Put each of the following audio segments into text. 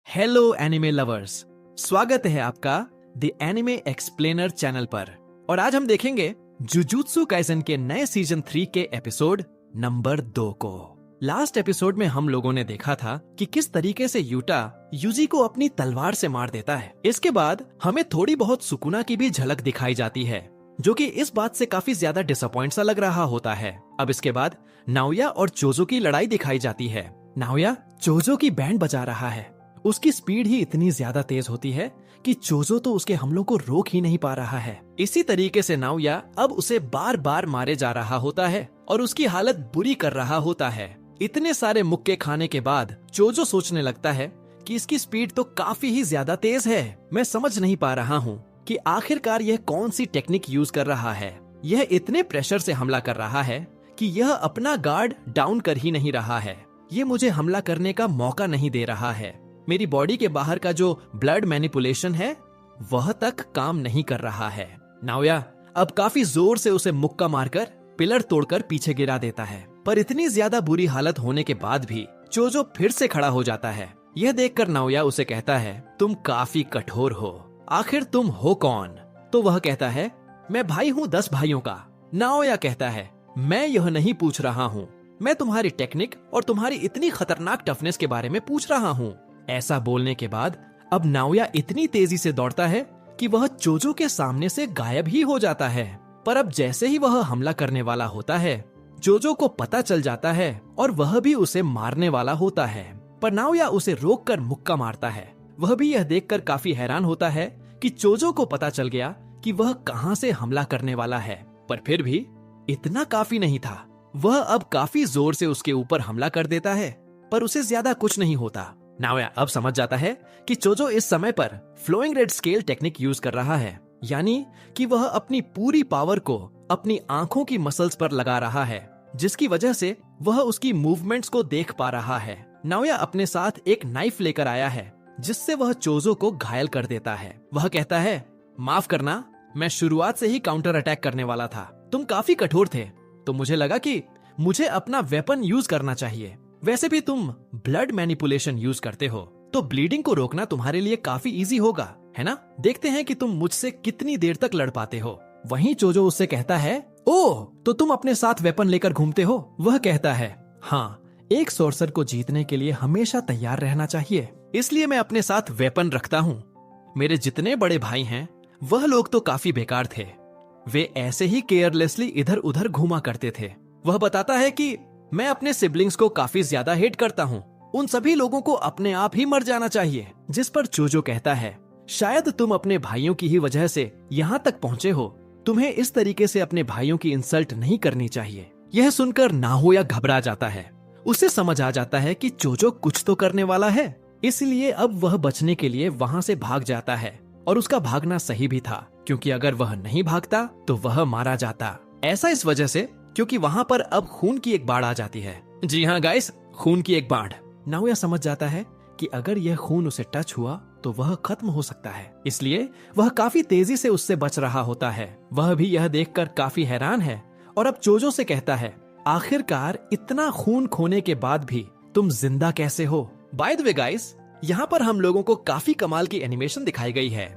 Hello anime lovers, स्वागत है आपका द एनिमे एक्सप्लेनर चैनल पर। और आज हम देखेंगे जुजुत्सु काइसेन के नए सीजन 3 के एपिसोड नंबर 2 को। लास्ट एपिसोड में हम लोगों ने देखा था कि किस तरीके से यूटा यूजी को अपनी तलवार से मार देता है। इसके बाद हमें थोड़ी बहुत सुकुना की भी झलक दिखाई जाती है, जो कि इस बात से काफी ज्यादा डिसअपॉइंट सा लग रहा होता है। अब इसके बाद नाओया और चोजो की लड़ाई दिखाई जाती है। नाओया चोजो की बैंड बजा रहा है। उसकी स्पीड ही इतनी ज्यादा तेज होती है कि चोजो तो उसके हमलों को रोक ही नहीं पा रहा है। इसी तरीके से नाओया अब उसे बार बार मारे जा रहा होता है और उसकी हालत बुरी कर रहा होता है। इतने सारे मुक्के खाने के बाद चोजो सोचने लगता है कि इसकी स्पीड तो काफी ही ज्यादा तेज है। मैं समझ नहीं पा रहा हूँ कि आखिरकार यह कौन सी टेक्निक यूज कर रहा है। यह इतने प्रेशर से हमला कर रहा है कि यह अपना गार्ड डाउन कर ही नहीं रहा है। ये मुझे हमला करने का मौका नहीं दे रहा है। मेरी बॉडी के बाहर का जो ब्लड मैनिपुलेशन है वह तक काम नहीं कर रहा है। नाओया अब काफी जोर से उसे मुक्का मारकर पिलर तोड़कर पीछे गिरा देता है, पर इतनी ज्यादा बुरी हालत होने के बाद भी चोजो फिर से खड़ा हो जाता है। यह देखकर नाओया उसे कहता है, तुम काफी कठोर हो, आखिर तुम हो कौन? तो वह कहता है, मैं भाई हूँ 10 भाइयों का। नाओया कहता है, मैं यह नहीं पूछ रहा हूँ, मैं तुम्हारी टेक्निक और तुम्हारी इतनी खतरनाक टफनेस के बारे में पूछ रहा हूँ। ऐसा बोलने के बाद अब नाओया इतनी तेजी से दौड़ता है कि वह चोजो के सामने से गायब ही हो जाता है। पर अब जैसे ही वह हमला करने वाला होता है, चोजो को पता चल जाता है और वह भी उसे मारने वाला होता है। पर नाओया उसे रोककर मुक्का मारता है। वह भी यह देखकर काफी हैरान होता है कि चोजो को पता चल गया कि वह कहां से हमला करने वाला है। पर फिर भी इतना काफी नहीं था। वह अब काफी जोर से उसके ऊपर हमला कर देता है, पर उसे ज्यादा कुछ नहीं होता। नाओया अब समझ जाता है कि चोजो इस समय पर flowing red scale technique use कर रहा है, यानी कि वह अपनी पूरी पावर को अपनी आंखों की मसल्स पर लगा रहा है, जिसकी वजह से वह उसकी मूवमेंट्स को देख पा रहा है। नाओया अपने साथ एक नाइफ लेकर आया है, जिससे वह चोजो को घायल कर देता है। वह कहता है, माफ करना, मैं शुरुआत से ही काउंटर अटैक करने वाला था। तुम काफी कठोर थे, तो मुझे लगा कि मुझे अपना वेपन यूज करना चाहिए। वैसे भी तुम ब्लड मैनिपुलेशन यूज करते हो, तो ब्लीडिंग को रोकना तुम्हारे लिए काफी इजी होगा, है ना? देखते हैं कि तुम मुझसे कितनी देर तक लड़ पाते हो। वहीं चोजो उससे कहता है, ओह, तो तुम अपने साथ वेपन लेकर घूमते हो? वह कहता है, हाँ, एक सोर्सर को जीतने के लिए हमेशा तैयार रहना चाहिए, इसलिए मैं अपने साथ वेपन रखता हूँ। मेरे जितने बड़े भाई हैं, वह लोग तो काफी बेकार थे। वे ऐसे ही केयरलेसली इधर उधर घूमा करते थे। वह बताता है कि मैं अपने सिबलिंग्स को काफी ज्यादा हेट करता हूँ। उन सभी लोगों को अपने आप ही मर जाना चाहिए। जिस पर चोजो कहता है, शायद तुम अपने भाइयों की ही वजह से यहाँ तक पहुँचे हो। तुम्हें इस तरीके से अपने भाइयों की इंसल्ट नहीं करनी चाहिए। यह सुनकर नाओया घबरा जाता है। उसे समझ आ जाता है कि चोजो कुछ तो करने वाला है, इसलिए अब वह बचने के लिए वहाँ से भाग जाता है। और उसका भागना सही भी था, क्योंकि अगर वह नहीं भागता तो वह मारा जाता। ऐसा इस वजह से क्योंकि वहाँ पर अब खून की एक बाढ़ आ जाती है। जी हाँ गाइस, खून की एक बाढ़। नाओया समझ जाता है कि अगर यह खून उसे टच हुआ तो वह खत्म हो सकता है, इसलिए वह काफी तेजी से उससे बच रहा होता है। वह भी यह देखकर काफी हैरान है और अब चोजो से कहता है, आखिरकार इतना खून खोने के बाद भी तुम जिंदा कैसे हो? बाय द वे गाइस, यहाँ पर हम लोगों को काफी कमाल की एनिमेशन दिखाई गई है।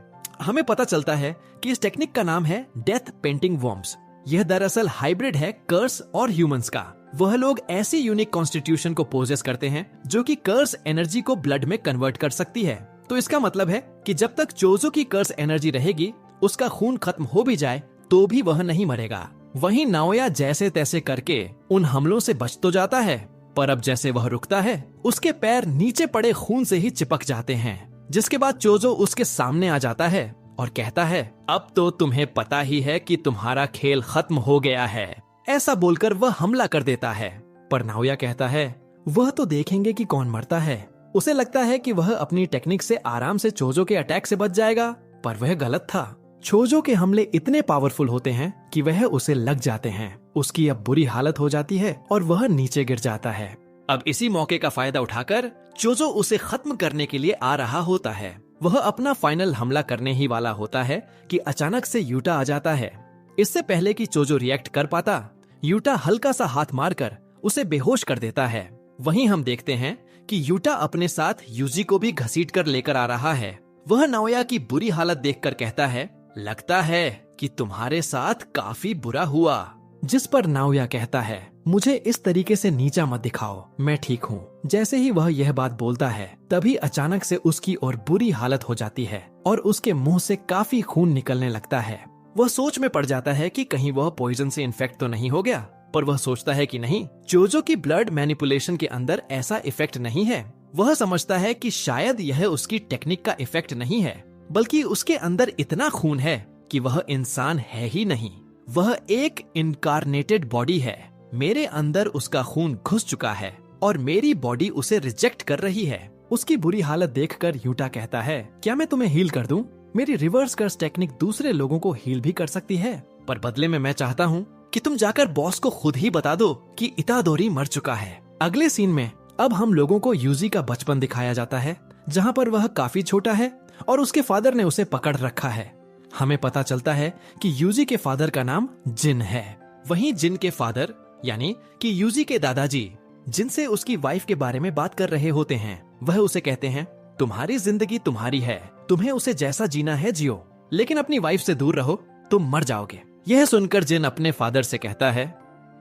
हमें पता चलता है कि इस टेक्निक का नाम है डेथ पेंटिंग वर्म्स। यह दरअसल हाइब्रिड है कर्स और ह्यूमंस का। वह लोग ऐसी यूनिक कॉन्स्टिट्यूशन को पोजेस करते हैं जो कि कर्स एनर्जी को ब्लड में कन्वर्ट कर सकती है। तो इसका मतलब है कि जब तक चोजो की कर्स एनर्जी रहेगी, उसका खून खत्म हो भी जाए तो भी वह नहीं मरेगा। वहीं नाओया जैसे तैसे करके उन हमलों से बच तो जाता है, पर अब जैसे वह रुकता है, उसके पैर नीचे पड़े खून से ही चिपक जाते हैं। जिसके बाद चोजो उसके सामने आ जाता है और कहता है, अब तो तुम्हें पता ही है कि तुम्हारा खेल खत्म हो गया है। ऐसा बोलकर वह हमला कर देता है। पर नाओया कहता है, वह तो देखेंगे कि कौन मरता है। उसे लगता है कि वह अपनी टेक्निक से आराम से चोजो के अटैक से बच जाएगा, पर वह गलत था। चोजो के हमले इतने पावरफुल होते हैं कि वह उसे लग जाते हैं। उसकी अब बुरी हालत हो जाती है और वह नीचे गिर जाता है। अब इसी मौके का फायदा उठाकर चोजो उसे खत्म करने के लिए आ रहा होता है। वह अपना फाइनल हमला करने ही वाला होता है कि अचानक से यूटा आ जाता है। इससे पहले कि चोजो रिएक्ट कर पाता, यूटा हल्का सा हाथ मारकर उसे बेहोश कर देता है। वहीं हम देखते हैं कि यूटा अपने साथ यूजी को भी घसीट कर लेकर आ रहा है। वह नाओया की बुरी हालत देखकर कहता है, लगता है कि तुम्हारे साथ काफी बुरा हुआ। जिस पर नाओया कहता है, मुझे इस तरीके से नीचा मत दिखाओ, मैं ठीक हूँ। जैसे ही वह यह बात बोलता है तभी अचानक से उसकी और बुरी हालत हो जाती है और उसके मुंह से काफी खून निकलने लगता है। वह सोच में पड़ जाता है कि कहीं वह पॉइजन से इन्फेक्ट तो नहीं हो गया, पर वह सोचता है कि नहीं, जोजो की ब्लड मैनिपुलेशन के अंदर ऐसा इफेक्ट नहीं है। वह समझता है कि शायद यह उसकी टेक्निक का इफेक्ट नहीं है, बल्कि उसके अंदर इतना खून है कि वह इंसान है ही नहीं, वह एक इनकारनेटेड बॉडी है। मेरे अंदर उसका खून घुस चुका है और मेरी बॉडी उसे रिजेक्ट कर रही है। उसकी बुरी हालत देखकर यूटा कहता है, क्या मैं तुम्हें हील कर दूं? मेरी रिवर्स कर्स टेक्निक दूसरे लोगों को हील भी कर सकती है, पर बदले में मैं चाहता हूँ कि तुम जाकर बॉस को खुद ही बता दो कि इतादोरी मर चुका है। अगले सीन में अब हम लोगों को यूजी का बचपन दिखाया जाता है, जहाँ पर वह काफी छोटा है और उसके फादर ने उसे पकड़ रखा है। हमें पता चलता है कि यूजी के फादर का नाम जिन है। वहीं जिन के फादर यानी कि यूजी के दादाजी, जिनसे उसकी वाइफ के बारे में बात कर रहे होते हैं, वह उसे कहते हैं, तुम्हारी जिंदगी तुम्हारी है, तुम्हें उसे जैसा जीना है जियो, लेकिन अपनी वाइफ से दूर रहो, तुम मर जाओगे। यह सुनकर जिन अपने फादर से कहता है,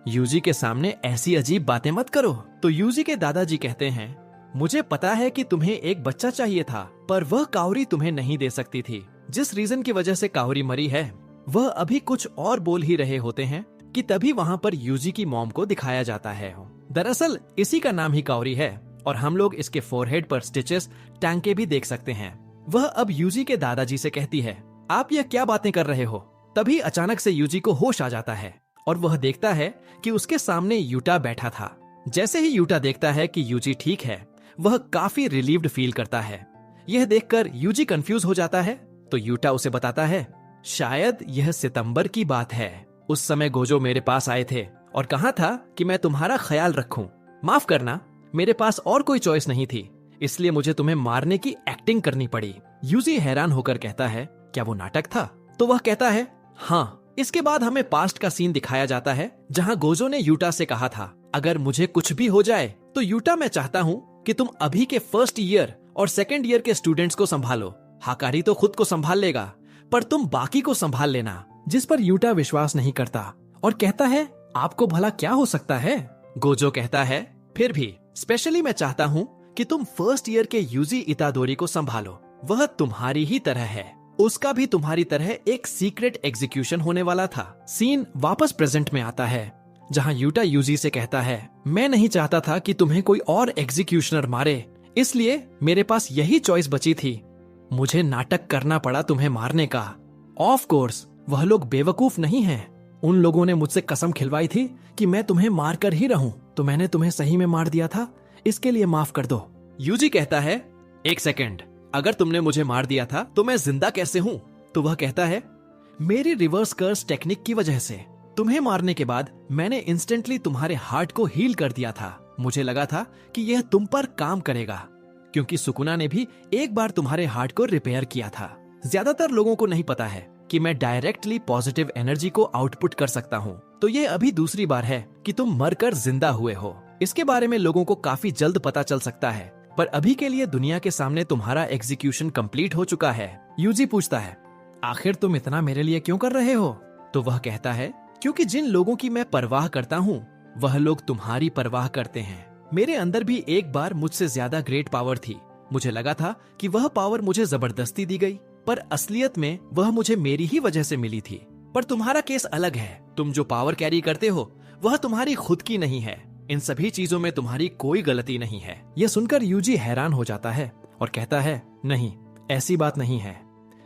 यूजी के सामने ऐसी अजीब बातें मत करो। तो यूजी के दादाजी कहते हैं, मुझे पता है कि तुम्हें एक बच्चा चाहिए था, पर वह काउरी तुम्हें नहीं दे सकती थी। जिस रीजन की वजह से काउरी मरी है, वह अभी कुछ और बोल ही रहे होते हैं कि तभी वहाँ पर यूजी की मॉम को दिखाया जाता है। दरअसल इसी का नाम ही काउरी है और हम लोग इसके फोरहेड पर स्टिचेस, टांके भी देख सकते हैं। वह अब यूजी के दादाजी से कहती है, आप यह क्या बातें कर रहे हो? तभी अचानक से यूजी को होश आ जाता है और वह देखता है कि उसके सामने यूटा बैठा था। जैसे ही यूटा देखता है कि यूजी ठीक है, वह काफी रिलीव्ड फील करता है। यह देखकर यूजी कंफ्यूज हो जाता है, तो यूटा उसे बताता है, शायद यह सितंबर की बात है। उस समय गोजो मेरे पास आए थे और कहा था कि मैं तुम्हारा ख्याल रखूं। माफ करना, मेरे पास और कोई चॉइस नहीं थी, इसलिए मुझे तुम्हें मारने की एक्टिंग करनी पड़ी। यूजी हैरान होकर कहता है, क्या वो नाटक था? तो वह कहता है, हाँ। इसके बाद हमें पास्ट का सीन दिखाया जाता है, जहाँ गोजो ने यूटा से कहा था, अगर मुझे कुछ भी हो जाए तो यूटा, मैं चाहता हूँ कि तुम अभी के फर्स्ट ईयर और सेकेंड ईयर के स्टूडेंट्स को संभालो। हाकारी तो खुद को संभाल लेगा, पर तुम बाकी को संभाल लेना। जिस पर यूटा विश्वास नहीं करता और कहता है, आपको भला क्या हो सकता है? गोजो कहता है, फिर भी स्पेशली मैं चाहता हूँ कि तुम फर्स्ट ईयर के यूजी इतादोरी को संभालो। वह तुम्हारी ही तरह है, उसका भी तुम्हारी तरह एक सीक्रेट एग्जीक्यूशन होने वाला था। सीन वापस प्रेजेंट में आता है, जहाँ यूटा यूजी से कहता है, मैं नहीं चाहता था कि तुम्हें कोई और एग्जीक्यूशनर मारे, इसलिए मेरे पास यही चॉइस बची थी। मुझे नाटक करना पड़ा तुम्हें मारने का। ऑफ कोर्स वह लोग बेवकूफ नहीं हैं। उन लोगों ने मुझसे कसम खिलवाई थी कि मैं तुम्हें मार कर ही रहूं, तो मैंने तुम्हें सही में मार दिया था, इसके लिए माफ कर दो। यूजी कहता है, एक सेकेंड, अगर तुमने मुझे मार दिया था तो मैं जिंदा कैसे हूँ? तो वह कहता है, मेरी रिवर्स कर्स टेक्निक की वजह से। तुम्हें मारने के बाद मैंने इंस्टेंटली तुम्हारे हार्ट को हील कर दिया था। मुझे लगा था कि यह तुम पर काम करेगा, क्योंकि सुकुना ने भी एक बार तुम्हारे हार्ट को रिपेयर किया था। ज्यादातर लोगों को नहीं पता है कि मैं डायरेक्टली पॉजिटिव एनर्जी को आउटपुट कर सकता हूँ, तो ये अभी दूसरी बार है कि तुम मरकर जिंदा हुए हो। इसके बारे में लोगों को काफी जल्द पता चल सकता है, पर अभी के लिए दुनिया के सामने तुम्हारा एग्जीक्यूशन कंप्लीट हो चुका है। यूजी पूछता है, आखिर तुम इतना मेरे लिए क्यों कर रहे हो? तो वह कहता है, क्योंकि जिन लोगों की मैं परवाह करता हूँ वह लोग तुम्हारी परवाह करते हैं। मेरे अंदर भी एक बार मुझसे ज्यादा ग्रेट पावर थी। मुझे लगा था कि वह पावर मुझे जबरदस्ती दी गई, पर असलियत में वह मुझे मेरी ही वजह से मिली थी। पर तुम्हारा केस अलग है। तुम जो पावर कैरी करते हो वह तुम्हारी खुद की नहीं है। इन सभी चीजों में तुम्हारी कोई गलती नहीं है। यह सुनकर यूजी हैरान हो जाता है और कहता है, नहीं, ऐसी बात नहीं है,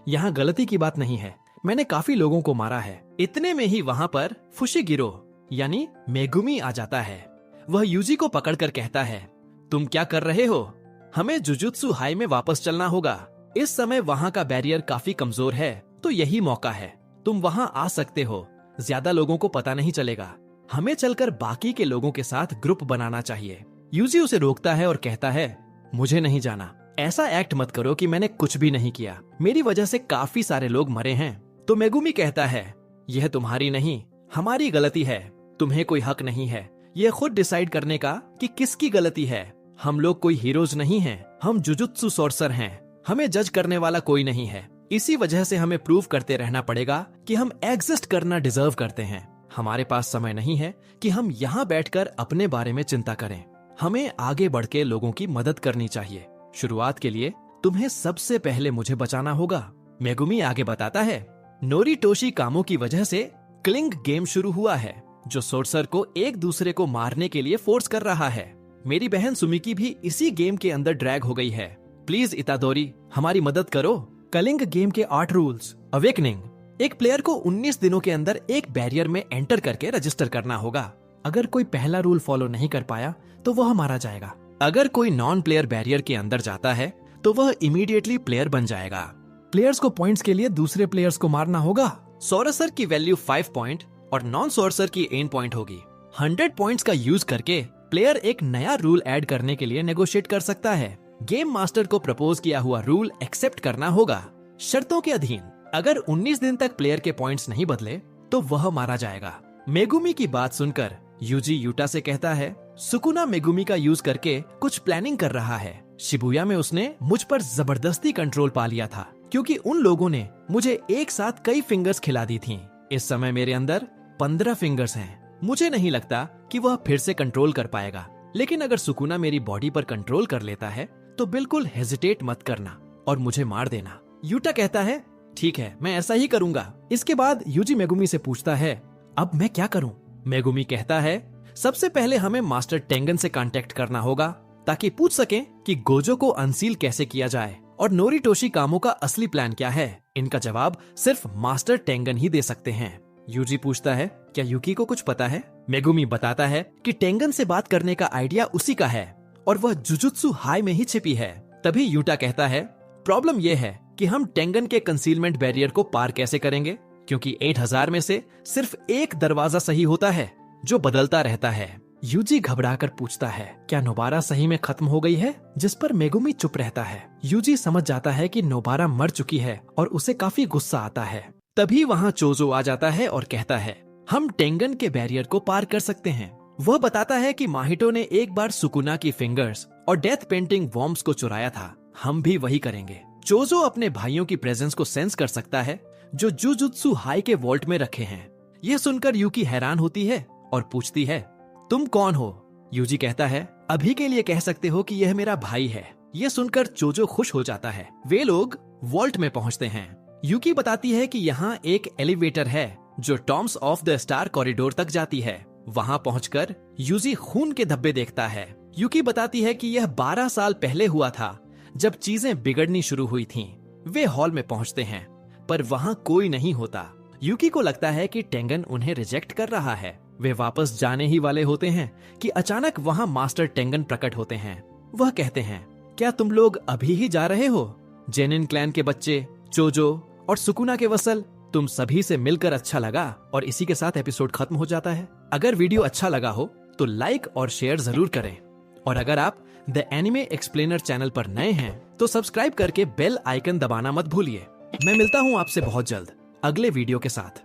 यहाँ गलती की बात नहीं है, मैंने काफी लोगों को मारा है। इतने में ही वहाँ पर फुशिगिरो यानी मेगुमी आ जाता है। वह यूजी को पकड़कर कहता है, तुम क्या कर रहे हो? हमें जुजुत्सु हाई में वापस चलना होगा। इस समय वहाँ का बैरियर काफी कमजोर है, तो यही मौका है। तुम वहाँ आ सकते हो, ज्यादा लोगों को पता नहीं चलेगा। हमें चलकर बाकी के लोगों के साथ ग्रुप बनाना चाहिए। यूजी उसे रोकता है और कहता है, मुझे नहीं जाना। ऐसा एक्ट मत करो कि मैंने कुछ भी नहीं किया। मेरी वजह से काफी सारे लोग मरे हैं। तो मेगुमी कहता है, यह तुम्हारी नहीं, हमारी गलती है। तुम्हें कोई हक नहीं है यह खुद डिसाइड करने का कि किसकी गलती है। हम लोग कोई हीरोज नहीं हैं, हम जुजुत्सु सोर्सर हैं। हमें जज करने वाला कोई नहीं है। इसी वजह से हमें प्रूव करते रहना पड़ेगा कि हम एग्जिस्ट करना डिजर्व करते हैं। हमारे पास समय नहीं है कि हम यहाँ बैठकर अपने बारे में चिंता करें। हमें आगे बढ़ के लोगों की मदद करनी चाहिए। शुरुआत के लिए तुम्हें सबसे पहले मुझे बचाना होगा। मेगुमी आगे बताता है, नोरिटोशी कामो की वजह से क्लिंग गेम शुरू हुआ है, जो सोर्सर को एक दूसरे को मारने के लिए फोर्स कर रहा है। मेरी बहन सुमिकी भी इसी गेम के अंदर ड्रैग हो गई है। प्लीज इतादोरी, हमारी मदद करो। कलिंग गेम के 8 रूल्स। अवेकनिंग, एक प्लेयर को 19 दिनों के अंदर एक बैरियर में एंटर करके रजिस्टर करना होगा। अगर कोई पहला रूल फॉलो नहीं कर पाया तो वह मारा जाएगा। अगर कोई नॉन प्लेयर बैरियर के अंदर जाता है तो वह इमीडिएटली प्लेयर बन जाएगा। प्लेयर्स को पॉइंट्स के लिए दूसरे प्लेयर्स को मारना होगा। सोर्सर की वैल्यू 5 पॉइंट और नॉन सोर्सर की 8 पॉइंट होगी। 100 पॉइंट्स का यूज करके प्लेयर एक नया रूल ऐड करने के लिए नेगोशिएट कर सकता है। गेम मास्टर को प्रपोज किया हुआ रूल एक्सेप्ट करना होगा, शर्तों के अधीन। अगर 19 दिन तक प्लेयर के पॉइंट्स नहीं बदले तो वह मारा जाएगा। मेगुमी की बात सुनकर यूजी यूटा से कहता है, सुकुना मेगुमी का यूज करके कुछ प्लानिंग कर रहा है। शिबुया में उसने मुझ पर जबरदस्ती कंट्रोल पा लिया था, क्योंकि उन लोगों ने मुझे एक साथ कई फिंगर्स खिला दी थीं। इस समय मेरे अंदर 15 फिंगर्स हैं। मुझे नहीं लगता कि वह फिर से कंट्रोल कर पाएगा, लेकिन अगर सुकुना मेरी बॉडी पर कंट्रोल कर लेता है तो बिल्कुल हेजिटेट मत करना और मुझे मार देना। यूटा कहता है, ठीक है, मैं ऐसा ही करूंगा। इसके बाद यूजी मेगुमी से पूछता है, अब मैं क्या करूं? मेगुमी कहता है, सबसे पहले हमें मास्टर टेंगन से कांटेक्ट करना होगा ताकि पूछ सकें कि गोजो को अनसील कैसे किया जाए और नोरिटोशी कामो का असली प्लान क्या है। इनका जवाब सिर्फ मास्टर टेंगन ही दे सकते हैं। यूजी पूछता है, क्या यूकी को कुछ पता है? मेगुमी बताता है कि टेंगन से बात करने का आइडिया उसी का है और वह जुजुत्सु हाई में ही छिपी है। तभी यूटा कहता है, प्रॉब्लम यह है कि हम टेंगन के कंसीलमेंट बैरियर को पार कैसे करेंगे, क्योंकि 8000 में से सिर्फ एक दरवाजा सही होता है जो बदलता रहता है। यूजी घबराकर पूछता है, क्या नोबारा सही में खत्म हो गई है? जिस पर मेगुमी चुप रहता है। यूजी समझ जाता है कि नोबारा मर चुकी है और उसे काफी गुस्सा आता है। तभी वहाँ चोजो आ जाता है और कहता है, हम टेंगन के बैरियर को पार कर सकते हैं। वह बताता है कि माहितो ने एक बार सुकुना की फिंगर्स और डेथ पेंटिंग वॉर्म्स को चुराया था। हम भी वही करेंगे। चोजो अपने भाइयों की प्रेजेंस को सेंस कर सकता है जो जुजुत्सु हाई के वॉल्ट में रखे हैं। यह सुनकर यूकी हैरान होती है और पूछती है, तुम कौन हो? यूजी कहता है, अभी के लिए कह सकते हो कि यह मेरा भाई है। यह सुनकर चोजो खुश हो जाता है। वे लोग वॉल्ट में पहुंचते हैं। यूकी बताती है कि यहाँ एक एलिवेटर है जो Tom's of the star corridor तक जाती है। वहाँ पहुंचकर यूजी खून के धब्बे देखता है। यूकी बताती है कि यह 12 साल पहले हुआ था जब चीजें बिगड़नी शुरू हुई थीं। वे हॉल में पहुंचते हैं पर वहाँ कोई नहीं होता। यूकी को लगता है कि टेंगन उन्हें रिजेक्ट कर रहा है। वे वापस जाने ही वाले होते हैं कि अचानक वहाँ मास्टर टेंगन प्रकट होते हैं। वह कहते हैं, क्या तुम लोग अभी ही जा रहे हो? जेनिन क्लैन के बच्चे, चोजो और सुकुना के वसल, तुम सभी से मिलकर अच्छा लगा। और इसी के साथ एपिसोड खत्म हो जाता है। अगर वीडियो अच्छा लगा हो तो लाइक और शेयर जरूर करें। और अगर आप द एनिमे एक्सप्लेनर चैनल पर नए हैं तो सब्सक्राइब करके बेल आइकन दबाना मत भूलिए। मैं मिलता हूँ आपसे बहुत जल्द अगले वीडियो के साथ।